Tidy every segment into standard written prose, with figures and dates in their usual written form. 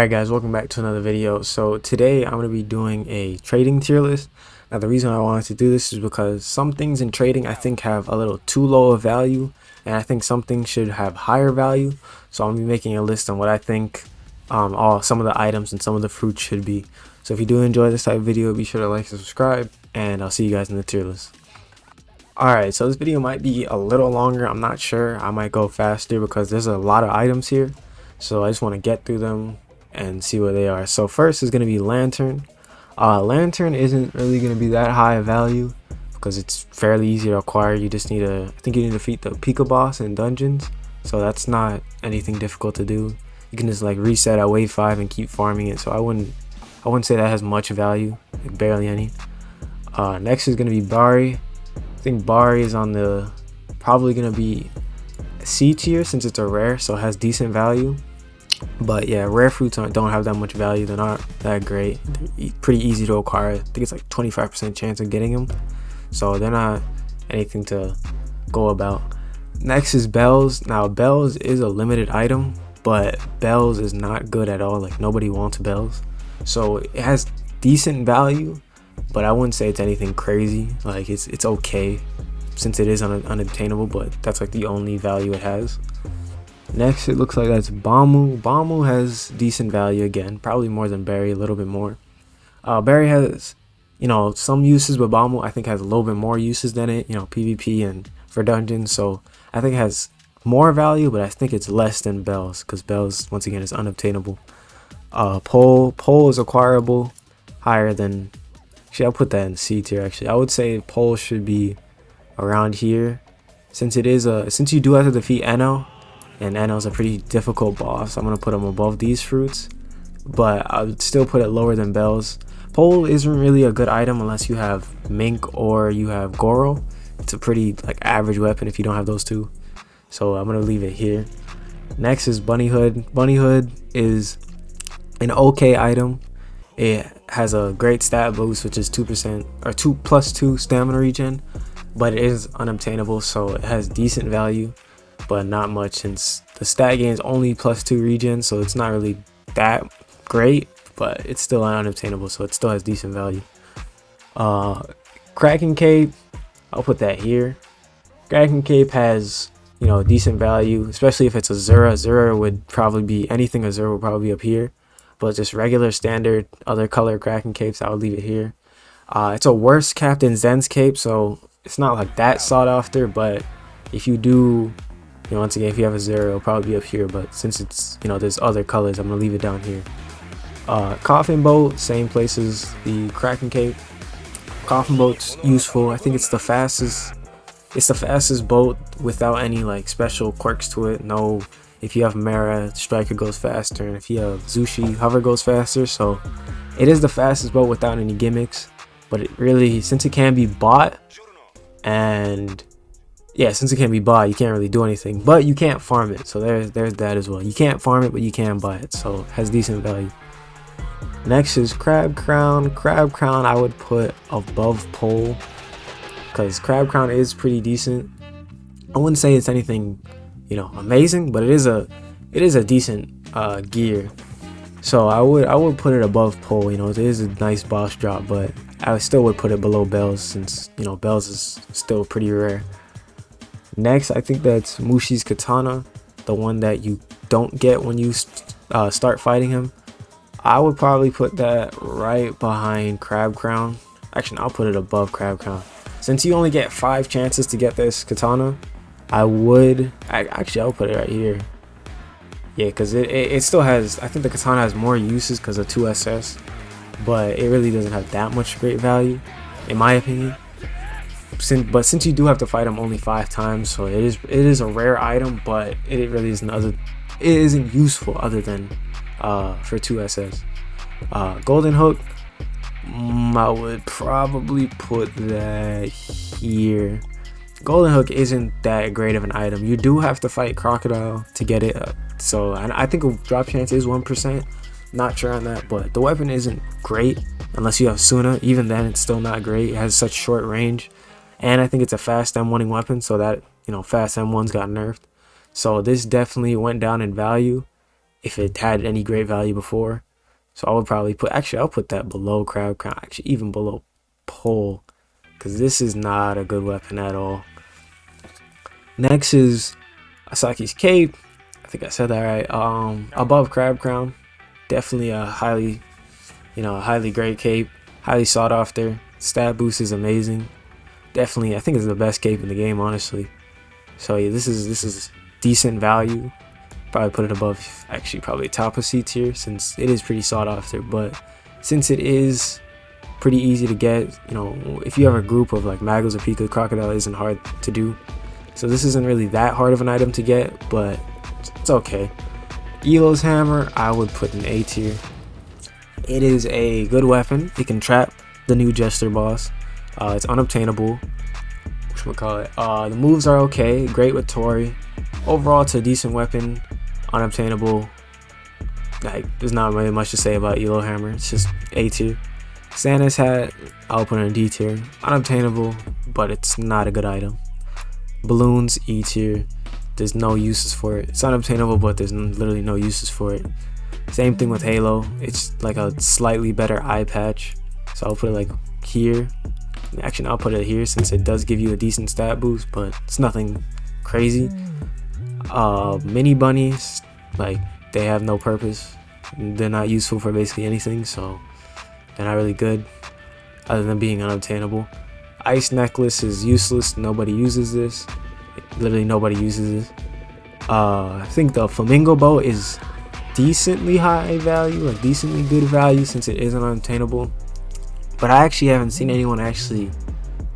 Alright guys, welcome back to another video. So today I'm going to be doing a trading tier list. Now the reason I wanted to do this is because some things in trading I think have a little too low of value, and I think some things should have higher value. So I'm going to be making a list on what I think some of the items and some of the fruits should be. So if you do enjoy this type of video, be sure to like and subscribe, and I'll see you guys in the tier list. Alright, so this video might be a little longer. I'm not sure. I might go faster because there's a lot of items here. So I just want to get through them and see what they are. So first is going to be lantern. Lantern isn't really going to be that high of value because it's fairly easy to acquire. You just need I think you need to defeat the Pika boss in dungeons, so that's not anything difficult to do. You can just like reset at wave 5 and keep farming it, so I wouldn't say that has much value, like barely any. Next is going to be Bari. I think Bari is on the probably going to be C tier since it's a rare, so it has decent value. But yeah, rare fruits don't have that much value. They're not that great. They're pretty easy to acquire. I think it's like 25% chance of getting them, so they're not anything to go about. Next is bells. Now bells is a limited item, but bells is not good at all. Like nobody wants bells, so it has decent value, but I wouldn't say it's anything crazy. Like it's okay since it is unobtainable, but that's like the only value it has. Next, it looks like that's Bamu. Bamu has decent value again, probably more than Berry, a little bit more. Berry has, some uses, but Bamu I think has a little bit more uses than it, PvP and for dungeons. So I think it has more value, but I think it's less than Bells because Bells, once again, is unobtainable. Pole is acquirable, higher than. Actually, I'll put that in C tier. Actually, I would say Pole should be around here, since you do have to defeat Eno. And Eno's a pretty difficult boss. I'm going to put him above these fruits, but I would still put it lower than Bells. Pole isn't really a good item unless you have Mink or you have Goro. It's a pretty average weapon if you don't have those two. So I'm going to leave it here. Next is Bunny Hood. Bunny Hood is an okay item. It has a great stat boost, which is 2% or 2+2 stamina regen, but it is unobtainable, so it has decent value, but not much since the stat gain is only +2 regen, so it's not really that great, but it's still unobtainable, so it still has decent value. Kraken Cape, I'll put that here. Kraken Cape has decent value, especially if it's Azura. Azura would probably be anything. Azura would probably be up here, but just regular standard other color Kraken Capes, I would leave it here. It's a worse cap than Zen's Cape, so it's not like that sought after, but if you do, once again, if you have a Zero, it'll probably be up here, but since it's, there's other colors, I'm gonna leave it down here. Coffin Boat, same place as the Kraken Cape. Coffin Boat's useful. I think it's the fastest boat without any special quirks to it. No, if you have Mara, Striker goes faster, and if you have Zushi, Hover goes faster, so it is the fastest boat without any gimmicks. But it really, since it can be bought, and yeah, since it can be bought, you can't really do anything, but you can't farm it, so there's that as well. You can't farm it, but you can buy it, so it has decent value. Next is Crab Crown. Crab Crown I would put above Pole because Crab Crown is pretty decent. I wouldn't say it's anything amazing, but it is a decent gear, so I would put it above Pole. It is a nice boss drop, but I still would put it below Bells since Bells is still pretty rare. Next, I think that's Mushi's Katana, the one that you don't get when you start fighting him. I would probably put that right behind Crab Crown. Actually, I'll put it above Crab Crown. Since you only get 5 chances to get this Katana, I'll put it right here. Yeah, because it still has, I think the Katana has more uses because of 2SS, but it really doesn't have that much great value, in my opinion. But since you do have to fight him only 5 times, so it is a rare item, but it really isn't useful other than for 2SS. Golden Hook, I would probably put that here. Golden Hook isn't that great of an item. You do have to fight Crocodile to get it, so I think a drop chance is 1%. Not sure on that, but the weapon isn't great unless you have Suna. Even then, it's still not great. It has such short range. And I think it's a fast M1ing weapon, so that, fast M1s got nerfed. So this definitely went down in value. if it had any great value before. So I would probably put, actually I'll put that below Crab Crown, actually even below Pole, because this is not a good weapon at all. Next is Asaki's Cape. I think I said that right. Above Crab Crown, definitely a highly great cape, highly sought after. Stat boost is amazing. Definitely, I think it's the best cape in the game, honestly. So yeah, this is decent value. Probably put it above, actually probably top of C tier, since it is pretty sought after. But since it is pretty easy to get, if you have a group of like Magos or Pika, Crocodile isn't hard to do. So this isn't really that hard of an item to get, but it's okay. Elo's Hammer, I would put in A tier. It is a good weapon. It can trap the new Jester boss. It's unobtainable. The moves are okay. Great with Tori. Overall, it's a decent weapon. Unobtainable. Like, there's not really much to say about Elo Hammer. It's just A tier. Santa's Hat, I'll put in D tier. Unobtainable, but it's not a good item. Balloons, E tier. There's no uses for it. It's unobtainable, but there's literally no uses for it. Same thing with Halo. It's like a slightly better eye patch. So I'll put it like here. Actually, I'll put it here since it does give you a decent stat boost, but it's nothing crazy. Mini bunnies, like, they have no purpose. They're not useful for basically anything, so they're not really good other than being unobtainable. Ice necklace is useless. Nobody uses this. Literally nobody uses this. I think the flamingo bow is decently high value, like decently good value, since it isn't unobtainable. But I actually haven't seen anyone actually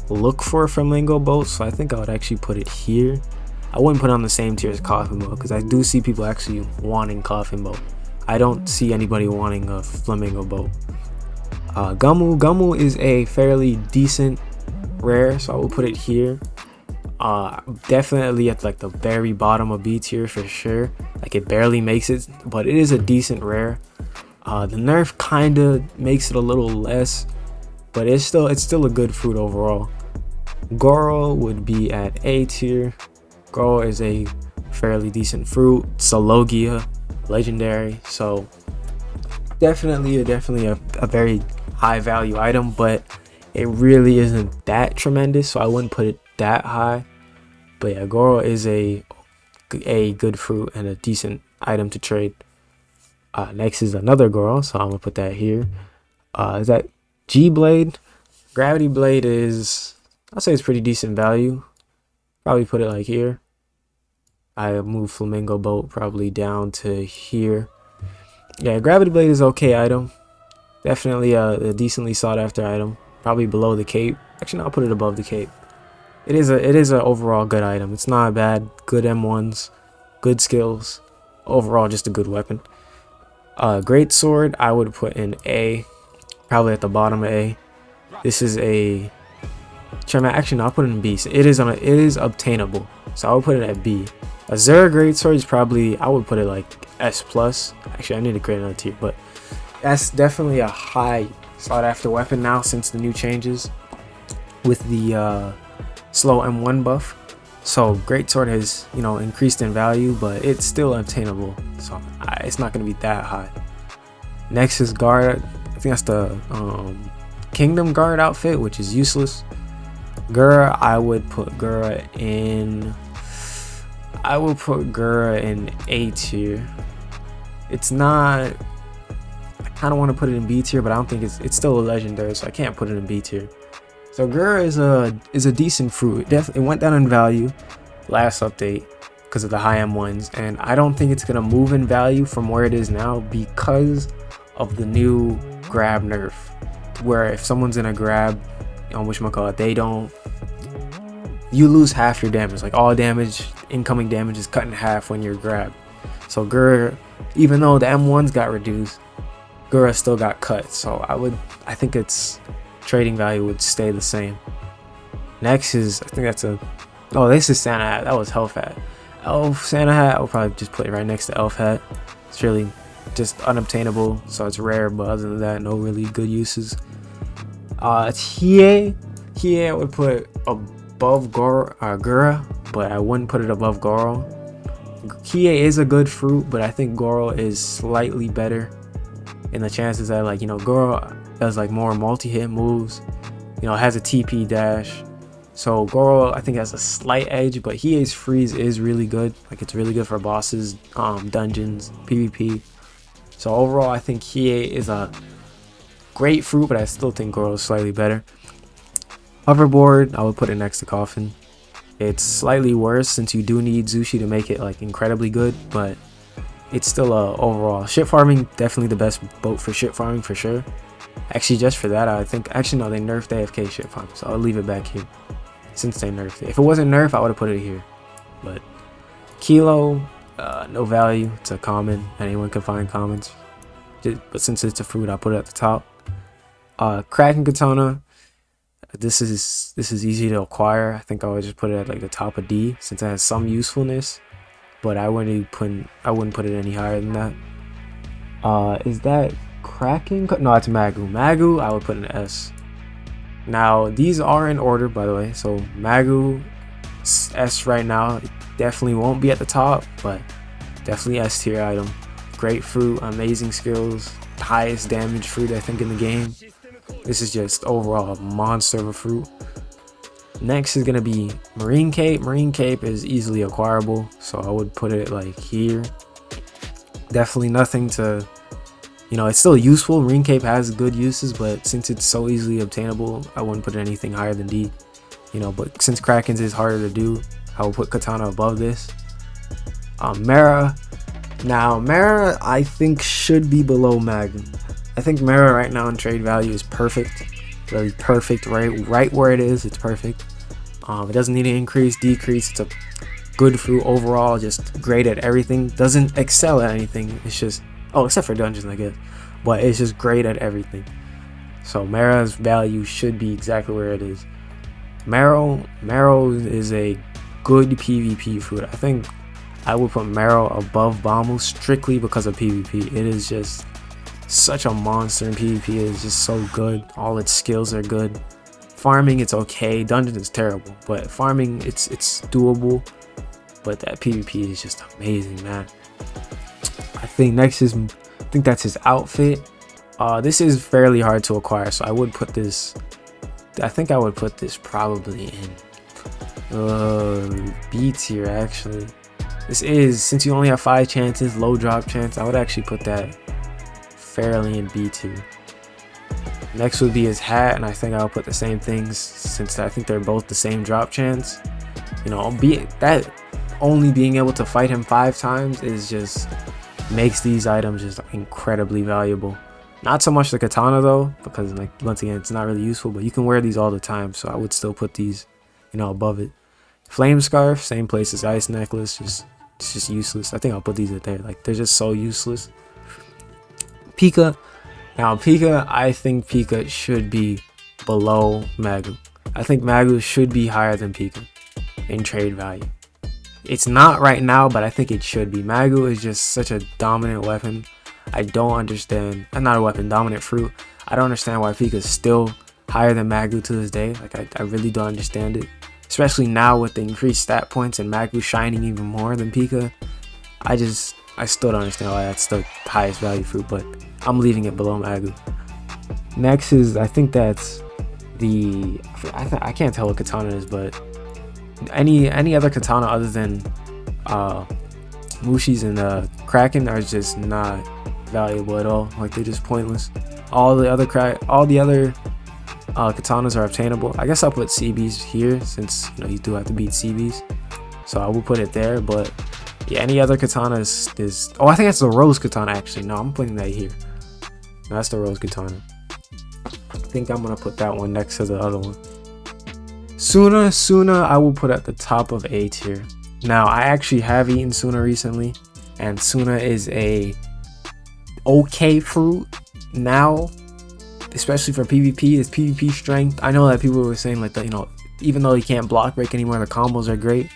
look for a flamingo boat, so I think I would actually put it here. I wouldn't put it on the same tier as coffin boat, because I do see people actually wanting coffin boat. I don't see anybody wanting a flamingo boat. Gumu is a fairly decent rare, so I will put it here. Definitely at like the very bottom of B tier for sure. Like, it barely makes it, but it is a decent rare. The nerf kind of makes it a little less, but it's still a good fruit overall. Goro would be at A tier. Goro is a fairly decent fruit. It's a Logia, legendary, so definitely a very high value item, but it really isn't that tremendous, so I wouldn't put it that high. But yeah, Goro is a good fruit and a decent item to trade. Next is another Goro, so I'm gonna put that here. Is that G Blade? Gravity Blade is, I'll say it's pretty decent value. Probably put it like here. I move Flamingo Boat probably down to here. Yeah, Gravity Blade is okay item. Definitely a decently sought after item. Probably below the cape. Actually, no, I'll put it above the cape. It is a overall good item. It's not bad. Good M1s, good skills. Overall, just a good weapon. Great Sword, I would put in A, probably at the bottom of A. This is a, actually, no, I'll put it in B. So it is obtainable, so I would put it at B. Azura Great Sword is probably, I would put it like S plus. Actually, I need to create another tier, but that's definitely a high sought after weapon now since the new changes with the slow M1 buff. So Great Sword has, increased in value, but it's still obtainable, so it's not going to be that high. Next is Guard. I think that's the Kingdom Guard outfit, which is useless. Gura, I would put Gura in A tier. It's not, I kind of want to put it in B tier, but I don't think it's still a legendary, so I can't put it in B tier. So Gura is a decent fruit. It went down in value last update because of the high M1s, and I don't think it's gonna move in value from where it is now because of the new grab nerf, where if someone's in a grab on you lose half your damage. Like, all damage, incoming damage is cut in half when you're grabbed. So Gura, even though the M1s got reduced, Gura still got cut. So I think its trading value would stay the same. Next is, I think this is Santa Hat. That was Health Hat. Santa Hat, I'll probably just put it right next to Elf Hat. It's really just unobtainable, so it's rare, but other than that, no really good uses. Hiei I would put above Gura, but I wouldn't put it above Goro. Kie is a good fruit, but I think Goro is slightly better in the chances that, like, you know, Goro does like more multi-hit moves, you know, has a TP dash. So Goro, I think, has a slight edge, but Hie's freeze is really good. Like, it's really good for bosses, dungeons, PvP. So overall, I think Hie is a great fruit, but I still think Goro is slightly better. Hoverboard, I would put it next to Coffin. It's slightly worse since you do need Zushi to make it like incredibly good, but it's still overall shit farming, definitely the best boat for shit farming for sure. Actually, just for that, I think, actually no, they nerfed AFK shit farm, so I'll leave it back here since they nerfed it. If it wasn't nerfed, I would have put it here. But Kilo, no value. It's a common. Anyone can find commons. But since it's a fruit, I'll put it at the top. Kraken Katana. This is easy to acquire. I think I would just put it at like the top of D since it has some usefulness, but I wouldn't put it any higher than that. Is that Kraken? No, it's Magu. Magu, I would put an S. Now these are in order, by the way. So Magu S right now. It definitely won't be at the top, but definitely S tier item. Great fruit, amazing skills, highest damage fruit I think in the game. This is just overall a monster of a fruit. Next is gonna be Marine Cape. Marine Cape is easily acquirable, so I would put it like here. Definitely nothing to, you know, it's still useful. Marine Cape has good uses, but since it's so easily obtainable, I wouldn't put anything higher than D. You know, but since Kraken's is harder to do, I would put Katana above this. Mara. Now Mara, I think, should be below Magnum. I think Mara right now in trade value is perfect, really perfect, right where it is. It's perfect. It doesn't need to increase, decrease. It's a good fruit overall, just great at everything. Doesn't excel at anything. It's just, oh, except for dungeons, I guess, but it's just great at everything. So Mara's value should be exactly where it is. Marrow is a good PvP fruit. I think I would put Marrow above Bombu strictly because of PvP. It is just such a monster in PvP. It is just so good. All its skills are good. Farming, it's okay. Dungeon is terrible, but farming, it's doable. But that PvP is just amazing, man. I think next is, I think that's his outfit. This is fairly hard to acquire, so I would put this, I think I would put this probably in B tier actually. This is, since you only have 5 chances, low drop chance, I would actually put that fairly in B tier. Next would be his hat, and I think I'll put the same things since I think they're both the same drop chance. You know, that only being able to fight him 5 times is just makes these items just incredibly valuable. Not so much the katana though, because like once again it's not really useful, but you can wear these all the time, so I would still put these, you know, above it. Flame scarf, same place as ice necklace, it's just useless. I think I'll put these at there, like they're just so useless. Pika. Now Pika, I think Pika should be below Magu. I think Magu should be higher than Pika in trade value. It's not right now, but I think it should be. Magu is just such a dominant weapon. I don't understand, not a weapon, dominant fruit. I don't understand why Pika is still higher than Magu to this day. Like I really don't understand it. Especially now with the increased stat points and Magu shining even more than Pika. I still don't understand why that's the highest value fruit, but I'm leaving it below Magu. Next is, I think that's the, I can't tell what katana is, but any other katana other than Mushi's and Kraken are just not valuable at all. Like they're just pointless. All the other katanas are obtainable. I guess I'll put CBs here since, you know, you do have to beat CBs, so I will put it there. But yeah, any other katana is oh, I think that's the rose katana actually. No, I'm putting that here. No, that's the rose katana. I think I'm gonna put that one next to the other one. Suna I will put at the top of A tier. Now I actually have eaten Suna recently, and Suna is a okay fruit now, especially for PvP. It's PvP strength. I know that people were saying like that, you know, even though he can't block break anymore, the combos are great.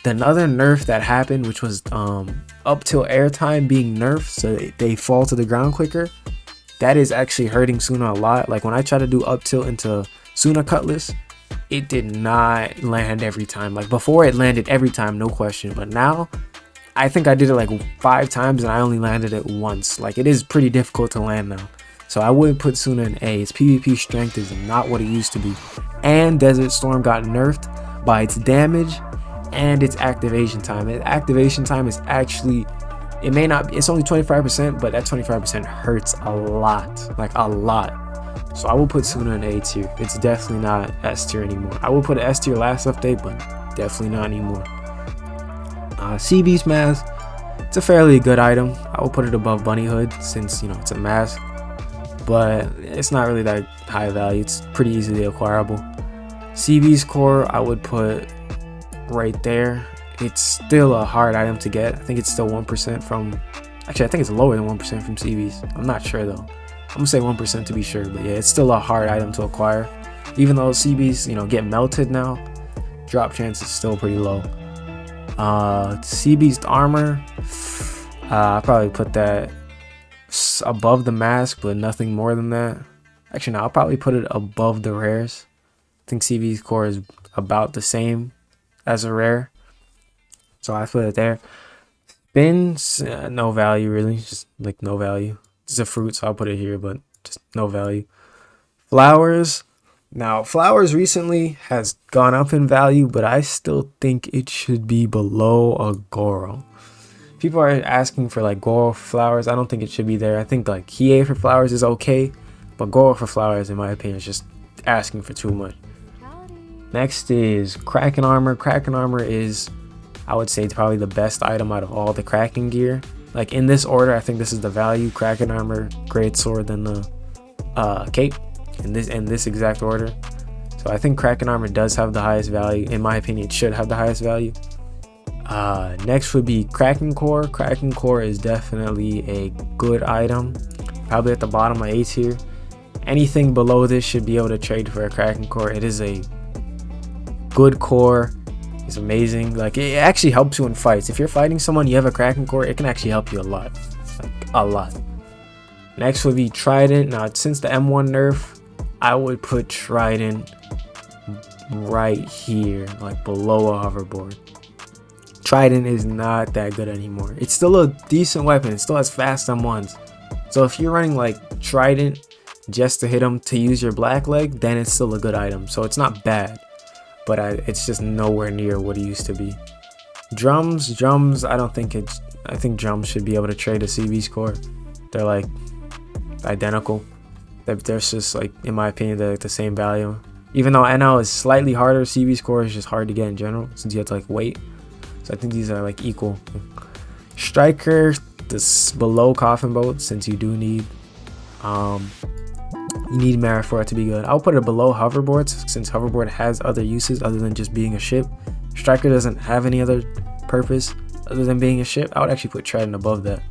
The another nerf that happened, which was up till airtime being nerfed, so they fall to the ground quicker. That is actually hurting Suna a lot. Like when I try to do up tilt into Suna Cutlass, it did not land every time. Like before, it landed every time, no question. But now, I think I did it like 5 times and I only landed it once. Like, it is pretty difficult to land now. So I would put Suna in A. Its PvP strength is not what it used to be. And Desert Storm got nerfed by its damage and its activation time. Its activation time is actually, it may not be, it's only 25%, but that 25% hurts a lot. Like a lot. So I will put Suna in A tier. It's definitely not S tier anymore. I will put an S tier last update, but definitely not anymore. Sea Beast Mask, it's a fairly good item. I will put it above Bunny Hood since, you know, it's a mask, but it's not really that high value. It's pretty easily acquirable. Sea Beast Core, I would put right there. It's still a hard item to get. I think it's still 1% from, actually I think it's lower than 1% from Sea Beast. I'm not sure though. I'm gonna say 1% to be sure, but yeah, it's still a hard item to acquire. Even though Sea Beasts, you know, get melted now, drop chance is still pretty low. Sea Beast armor, I'll probably put that above the mask, but nothing more than that. Actually, no, I'll probably put it above the rares. I think Sea Beast core is about the same as a rare, so I put it there. Spins, no value really, just like no value. It's a fruit, so I'll put it here, but just no value. Flowers. Now, flowers recently has gone up in value, but I still think it should be below a Goro. People are asking for like Goro flowers. I don't think it should be there. I think like Hiei for flowers is okay, but Goro for flowers, in my opinion, is just asking for too much. Next is Kraken armor. Kraken armor is, I would say, probably the best item out of all the Kraken gear. Like in this order, I think this is the value: Kraken armor, great sword, then the cape. In this exact order. So I think Kraken armor does have the highest value. In my opinion, it should have the highest value. Next would be Kraken core. Kraken core is definitely a good item, probably at the bottom of A tier. Anything below this should be able to trade for a Kraken core. It is a good core. It's amazing. Like, it actually helps you in fights. If you're fighting someone, you have a Kraken core, it can actually help you a lot, like a lot. Next would be Trident. Now, since the M1 nerf, I would put Trident right here, like below a hoverboard. Trident is not that good anymore. It's still a decent weapon. It still has fast M1s. So if you're running like Trident just to hit them to use your black leg, then it's still a good item. So it's not bad, but it's just nowhere near what it used to be. Drums, I don't think it's, I think drums should be able to trade a CB score. They're like identical. They're just like, in my opinion, they're like the same value. Even though NL is slightly harder, CB score is just hard to get in general since you have to like wait. So I think these are like equal. Striker, this below Coffin Boat, since you do need you need merit for it to be good. I'll put it below hoverboards since hoverboard has other uses other than just being a ship. Striker doesn't have any other purpose other than being a ship. I would actually put Trident above that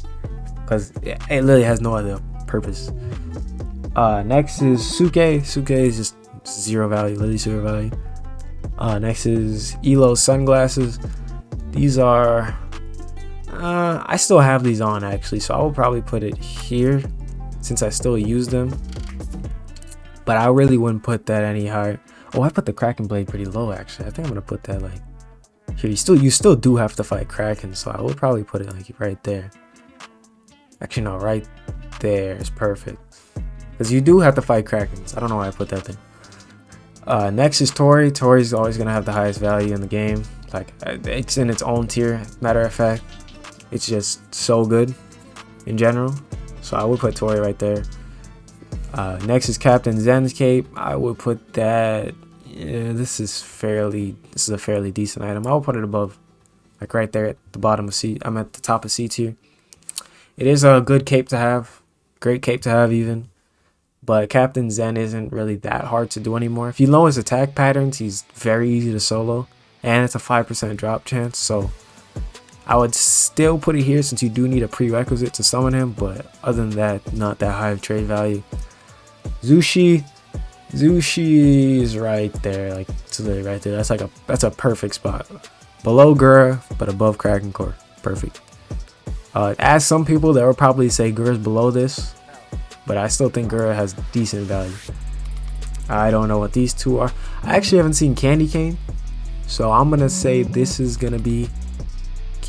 because it literally has no other purpose. Next is Suke. Suke is just zero value, literally zero value. Next is Elo sunglasses. These are, I still have these on actually, so I will probably put it here since I still use them. But I really wouldn't put that any higher. Oh, I put the Kraken blade pretty low actually. I think I'm gonna put that like here. You still do have to fight Kraken, so I would probably put it like right there. Actually, no, right there is perfect. Because you do have to fight Krakens. I don't know why I put that there. Next is Tori. Tori's always going to have the highest value in the game. Like, it's in its own tier. Matter of fact, it's just so good in general. So I would put Tori right there. Next is Captain Zen's cape. I would put that. Yeah, this is a fairly decent item. I would put it above, like right there at the bottom of C. I'm at the top of C tier. It is a good cape to have. Great cape to have even. But Captain Zen isn't really that hard to do anymore. If you know his attack patterns, he's very easy to solo. And it's a 5% drop chance. So I would still put it here since you do need a prerequisite to summon him. But other than that, not that high of trade value. Zushi is right there. Like, it's literally right there. That's a perfect spot. Below Gura, but above Kraken Core. Perfect. As some people, they will probably say Gura's below this. But I still think Gura has decent value. I don't know what these two are. I actually haven't seen Candy Cane. So I'm going to say this is going to be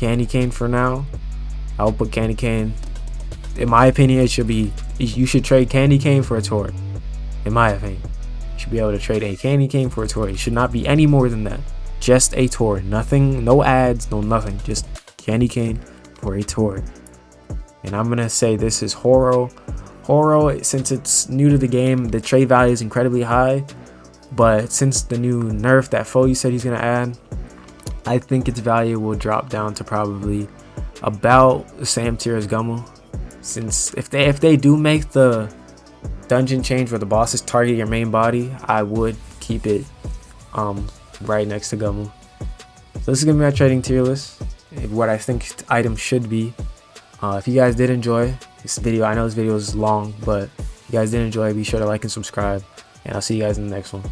candy cane for now. I'll put candy cane. In my opinion, it should be, you should trade candy cane for a toy. In my opinion, you should be able to trade a candy cane for a toy. It should not be any more than that. Just a toy. Nothing, no ads, no nothing. Just candy cane for a toy. And I'm gonna say this is Horo. Horo, since it's new to the game, the trade value is incredibly high. But since the new nerf that Foe said he's gonna add, I think its value will drop down to probably about the same tier as Gumu. Since if they do make the dungeon change where the bosses target your main body, I would keep it right next to Gumu. So this is gonna be my trading tier list, what I think items should be. If you guys did enjoy this video, I know this video is long, but if you guys did enjoy, be sure to like and subscribe, and I'll see you guys in the next one.